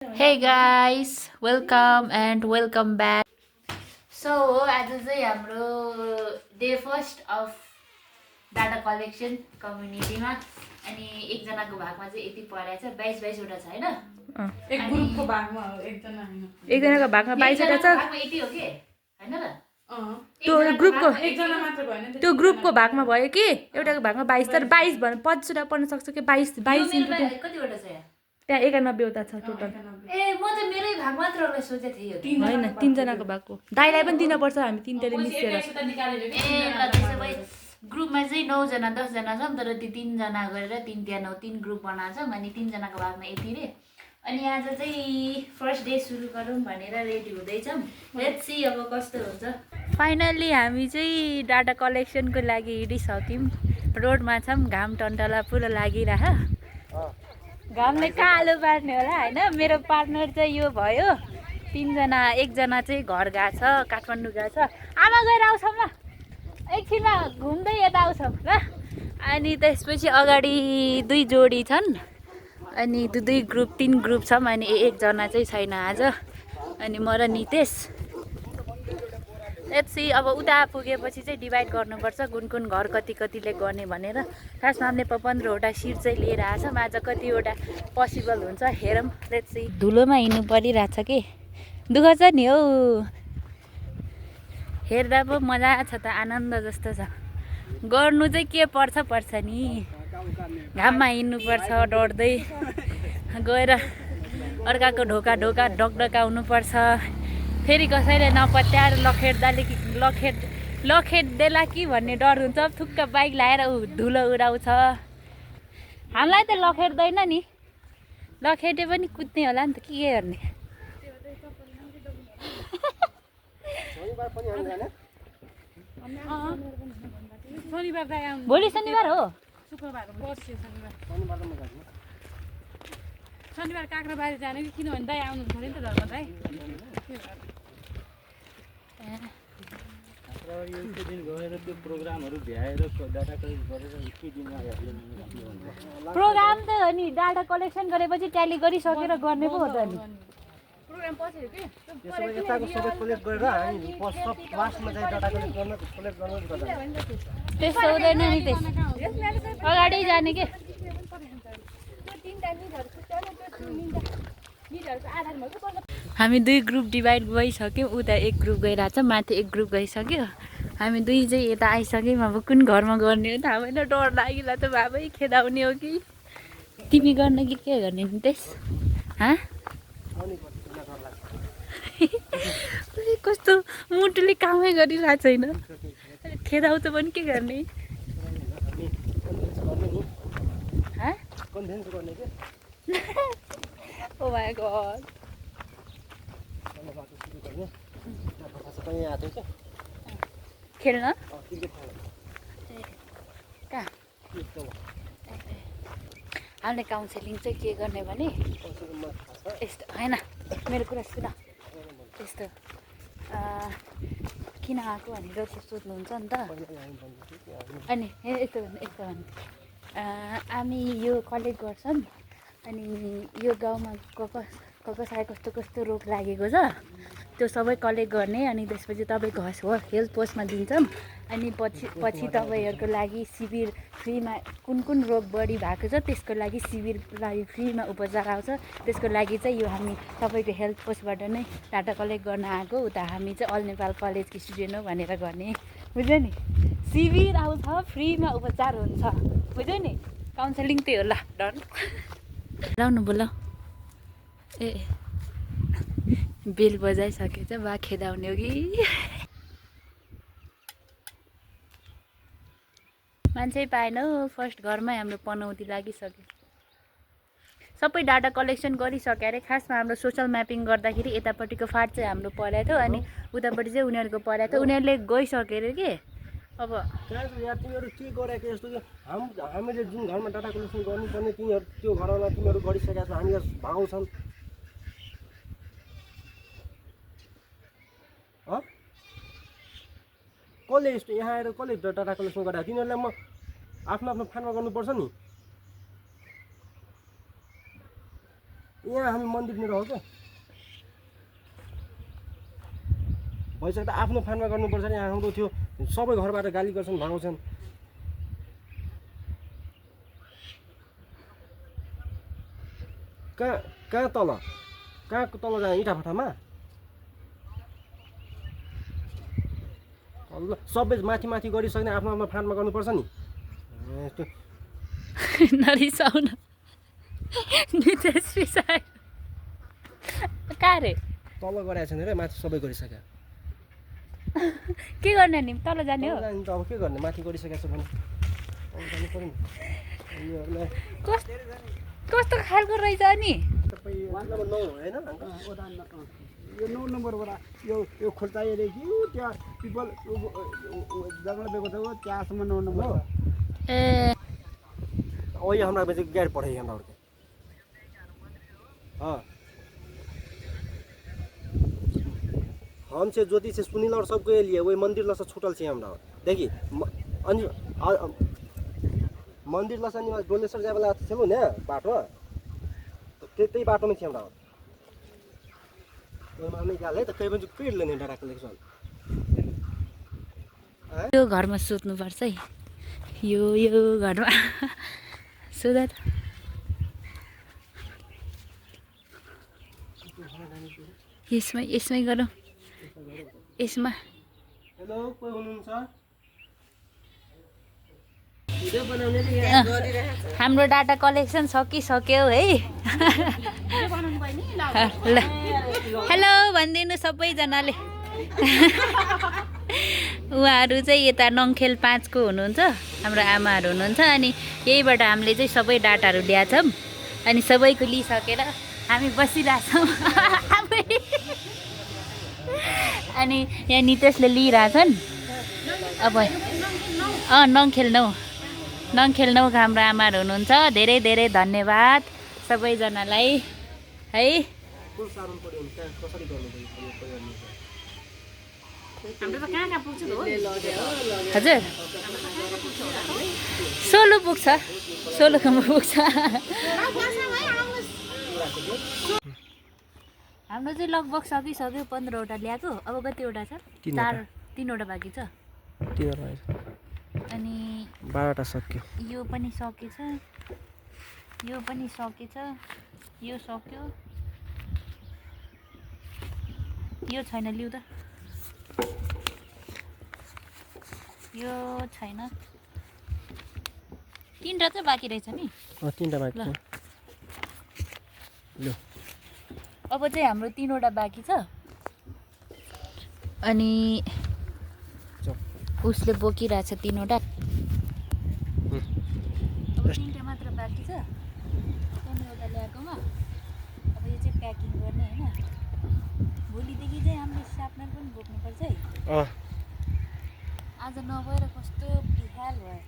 Hey guys, welcome and welcome back. So आज चाहिँ हाम्रो day first of data collection कम्युनिटीमा अनि एकजनाको भागमा चाहिँ यति परेछ 22 वटा छ हैन एक ग्रुपको भागमा हो एकजना हैन एकजनाको भागमा 22 वटा छ भागमा यति हो के हैन र त्यो ग्रुपको एकजना मात्र भएन त्यो ग्रुपको भागमा भयो कि एउटाको भागमा 22 तर 22 भने 25 वटा पर्न सक्छ कि 22 कति वटा छ यहाँ त्यहाँ 91 वटा छ टोटल ए म त मेरै भाग मात्रलाई सोचे थिए यो हैन तीनजनाको भागको दाइलाई पनि दिन पर्छ हामी तीनटैले मिसेर ए ल त्यसो भए ग्रुपमा चाहिँ 9 जना 10 जना छौँ तर ती 3 जना गरेर 3 त्यहाँ 9 3 ग्रुप बनाउँछौँ अनि 3 जनाको भागमा यति रे अनि आज चाहिँ फर्स्ट डे सुरु गरौँ भनेर रेडी हुँदैछौँ लेट्स सी अब कस्तो हुन्छ फाइनल्ली हामी चाहिँ डाटा कलेक्सनको लागि हिँडिसक्यौँ रोडमा छौँ घाम टन्टला पुरा लागिरह घामले कालो पार्ने होला हैन मेरो पार्टनर चाहिँ यो भयो तीनजना एकजना चाहिँ घर गएको छ काठमाडौँ गएको छ आमा गएर आउँछौँ ल एकछिनमा घुम्दै यता आउँछौँ ल अनि त्यसपछि अगाडि 2 जोडी छन् अनि 2 ग्रुप 3 ग्रुप छौँ अनि एकजना चाहिँ छैन आज अनि म र नितेश लेट्स सी अब उता पुगेपछि चाहिँ डिभाइड गर्नुपर्छ कुन कुन घर कति कतिले गर्ने भनेर खासमा हामीले 15वटा सिट चाहिँ लिएर आछौँ आज कतिवटा पोसिबल हुन्छ हेरौँ लेट्स सी धुलोमा हिँड्नु परिरहेछ कि दुःख छ नि हौ हेर्दा पो मजा छ त आनन्द जस्तो छ गर्नु चाहिँ के पर्छ नि घाममा हिँड्नुपर्छ डढ्दै गएर अर्काको ढोका ढकढकाउनुपर्छ फेरि कसैले नपत्याएर लखेट्देला कि भन्ने डर हुन्छ थुक्क बाइक लाएर धुलो उडाउँछ हामीलाई त लखेट्दैन नि लखेटे पनि कुद्ने होला नि त के गर्ने भोलि शनिबार हो शनिबार काँक्राबारी जाने कि किनभने दाइ आउनु छोड्यो नि त धर्म दाइ प्रोग्राम त हो नि डाटा कलेक्सन गरेपछि ट्याली गरिसकेर गर्ने पो हो त नि प्रोग्राम पछि हो कि त्यस्तो हुँदैन नि त्यस अगाडि जाने के हामी 2 ग्रुप डिभाइड भइसक्यौँ उता 1 ग्रुप गइरहेछ माथि 1 ग्रुप गइसक्यो हामी 2 चाहिँ यता आइसक्यौँ अब कुन घरमा गर्ने हो थाहा भएन डर लागिला त बाबै खेदाउने हो कि तिमी गर्ने कि के गर्ने नि त्यस कस्तो मुटुले कामै गरिरहेको छैन खेदाउँछ पनि के गर्ने ओ माय गॉड खेल्न कहाँ हामीले काउन्सिलिङ चाहिँ के गर्ने भने यस्तो होइन मेरो कुरा सुन यस्तो किन आएको भनेर सोध्नुहुन्छ नि त अनि यस्तो भन्नु हामी यो कलेक्ट गर्छौँ अनि यो गाउँमा कसलाई कस्तो रोग लागेको छ त्यो सबै कलेक्ट गर्ने अनि त्यसपछि तपाईँको हेल्थ पोस्टमा दिन्छौँ अनि पछि तपाईँहरूको लागि शिविर फ्रीमा कुन रोग बढी भएको छ त्यसको लागि शिविर लागि फ्रीमा उपचार आउँछ त्यसको लागि चाहिँ यो हामी तपाईँको हेल्थ पोस्टबाट नै डाटा कलेक्ट गर्न आएको उता हामी चाहिँ अल नेपाल कलेजको स्टुडेन्ट हो भनेर गर्ने बुझ्यो नि शिविर आउँछ फ्रीमा उपचार हुन्छ बुझ्यो नि काउन्सिलिङ त्यही हो ल डन लाउनु बोल ए बेल बजाइसके चाहिँ बा खेदाउने हो कि मान्छे पाएन हौ फर्स्ट घरमै हाम्रो पनौती लागिसक्यो सबै डाटा कलेक्सन गरिसक्यो अरे खासमा हाम्रो सोसल म्यापिङ गर्दाखेरि यतापट्टिको फाट चाहिँ हाम्रो परेको थियो अनि उतापट्टि चाहिँ उनीहरूको परेको थियो उनीहरूले गइसक्यो अरे के अब तिमीहरू के गरेको यस्तो हामीले जुन घरमा डाटा कलेक्सन गर्नुपर्ने तिमीहरू त्यो घरमा तिमीहरू गरिसकेका छौ हामी भाउँछन् कसले यस्तो यहाँ आएर कसले डाटा कलेक्सन गरेको तिनीहरूलाई म आफ्नो फान्डमा गर्नुपर्छ नि यहाँ हामी मन्दिरतिर हो क्या भइसक्यो त आफ्नो फानमा गर्नुपर्छ नि हाम्रो थियो सबै घरबाट गाली गर्छन् भगाउँछन् कहाँ तल जाने इँटा भट्टामा सबै माथि गरिसक्ने आफ्नो फानमा गर्नुपर्छ नि यस्तो नरिसाउन नितेश रिसायो कहाँ रे तल गराएको छैन रे माथि सबै गरिसक्यो के गर्ने नि तल जाने हो जाने त अब के गर्ने माथि गरिसकेको छ भने तल जानु पर्यो नि यिनीहरूलाई कस्तो खालको रहेछ नि तपाईँ वार्ड नम्बर 9 होइन यो 9 नम्बरबाट यो खोल्चा एरिया कि त्यहाँ पिपल जङ्गल बेको छ त्यहाँसम्म 9 नम्बर ए वही हमरा में गाड़ी पढ़े हमरा और के हाँ हमसे ज्योति से सुनील और सबको ये लिए वही मंदिर लसा छूटल छे हमरा देखी मंदिर लसा नि डोलेश्वर जाय वाला छलो ने बाटो तो त्यही बाटो में छे हमरा ओमा नै गाले त कहीं पनि पेड लेने डाटा कलेक्सन यो घरमा सुत्नु पर्छ है यो घरमा सुदा त यसमै गरौँ यसमा हेलो कोही हुनुहुन्छ हाम्रो डाटा कलेक्सन सकिसक्यो है हेलो भनिदिनु सबैजनाले उहाँहरू चाहिँ यता नङखेल 5 को हुनुहुन्छ हाम्रो आमाहरू हुनुहुन्छ अनि यहीबाट हामीले चाहिँ सबै डाटाहरू ल्याछौँ अनि सबैको लिइसकेर हामी बसिरहेछौँ अनि यहाँ नितेशले लिइरहेछन् अब नङखेल 9 को हाम्रो आमाहरू हुनुहुन्छ धेरै धेरै धन्यवाद सबैजनालाई है हजुर 16 पुग्छ 16 कोमा पुग्छ हाम्रो चाहिँ लगभग सकिसक्यो 15 वटा ल्याएको अब कतिवटा छ 3 वटा बाँकी छ अनि 12 वटा सक्यो यो पनि सकेछ यो पनि सकेछ यो सक्यो यो छैन लिउ त यो छैन 3 चाहिँ बाँकी रहेछ नि 3 बाँकी छ ल अब चाहिँ हाम्रो 3 वटा बाँकी छ अनि उसले बोकिरहेछ 3 वटा अब 3 मात्र बाँकी छ 15 वटा ल्याएकोमा अब यो चाहिँ प्याकिङ गर्ने होइन भोलिदेखि चाहिँ हामीले सापनर पनि बोक्नुपर्छ है आज नभएर कस्तो बिहाल भयो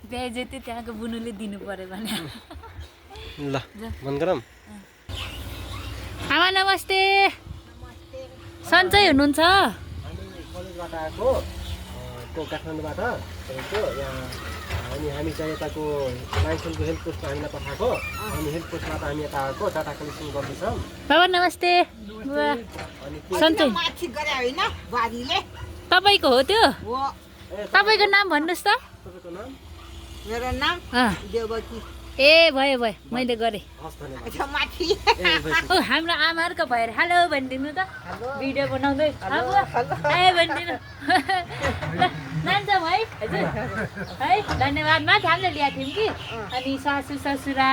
बिहा चाहिँ त्यहाँको बुनुले दिनु पर्यो भने ल मन गरम आमा नमस्ते सन्चै हुनुहुन्छ हामी कलेजबाट आएको को काठमाडौँबाट तपाईँको यहाँ अनि हामी चाहिँ यताको लाइसेन्सको हेल्थ पोस्टमा हामीलाई पठाएको अनि हेल्थ पोस्टबाट हामी यता आएको डाटा कलेक्सन गर्दैछौँ बाबा नमस्ते अनि सन्चै तपाईँको हो त्यो तपाईँको नाम भन्नुहोस् त तपाईँको नाम मेरो नाम अँ, देवकी ए भयो मैले गरेँ हस् धन्यवाद अच्छा माथि ओ हाम्रो आमाहरूको भएर हेलो भनिदिनु त भिडियो बनाउँदै ए भनिदिनु नान्छौँ है हजुर है धन्यवाद माथि हामीले ल्याएको थियौँ कि अनि सासू ससुरा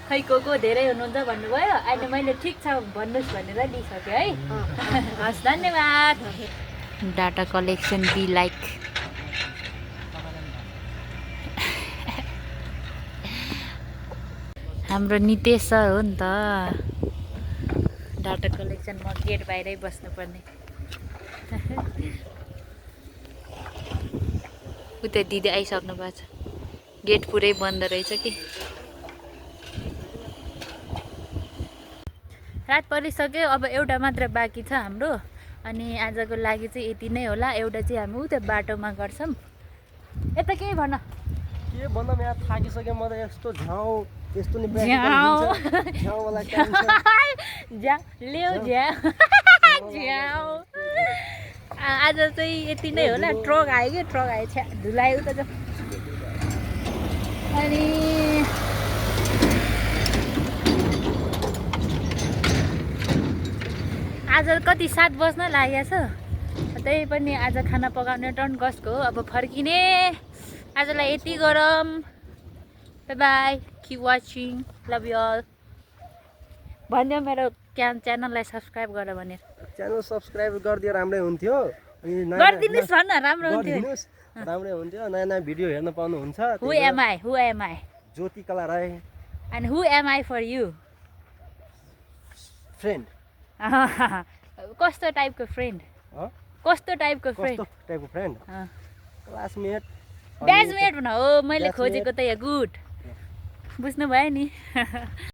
खै को धेरै हुनुहुन्छ भन्नुभयो अहिले मैले ठिक छ भन्नुहोस् भनेर लिइसकेँ है हस् धन्यवाद डाटा कलेक्सन बी लाइक हाम्रो नितेश सर हो नि त डाटा कलेक्सन म गेट बाहिरै बस्नुपर्ने उता दिदी आइसक्नु भएको छ गेट पुरै बन्द रहेछ कि रात परिसक्यो अब एउटा मात्र बाँकी छ हाम्रो अनि आजको लागि चाहिँ यति नै होला एउटा चाहिँ हामी उता बाटोमा गर्छौँ यता केही भन के भन्दा यहाँ थाकिसक्यो म त यस्तो झाउ त्यस्तो नि झ्याउ। झ्याउवाला काम छ झ्या ल्याउ झ्याउ झ्याउ आज चाहिँ यति नै होला ट्रक आयो कि ट्रक आयो छ्या धुलायो त अनि आज कति 7 बज्न लागेको छ त्यही पनि आज खाना पकाउने टर्न कसको हो अब फर्किने आजलाई यति गरम bye bye keep watching love you all भनिदियो मेरो च्यानललाई सब्सक्राइब गर भनेर च्यानल सब्सक्राइब गरिदियो राम्रै हुन्थ्यो अनि गरिदिनुहोस् भन्न राम्रो हुन्थ्यो गरिदिनुहोस् राम्रै हुन्थ्यो नयाँ नयाँ भिडियो हेर्न पाउनुहुन्छ हु am I Jyoti Kala Rai and who am I for you friend कस्तो टाइपको फ्रेन्ड कस्तो टाइपको फ्रेन्ड कस्तो टाइपको फ्रेन्ड क्लासमेट ब्याचमेट भन हो मैले खोजेको त यहाँ गुड बुझ्नु भयो नि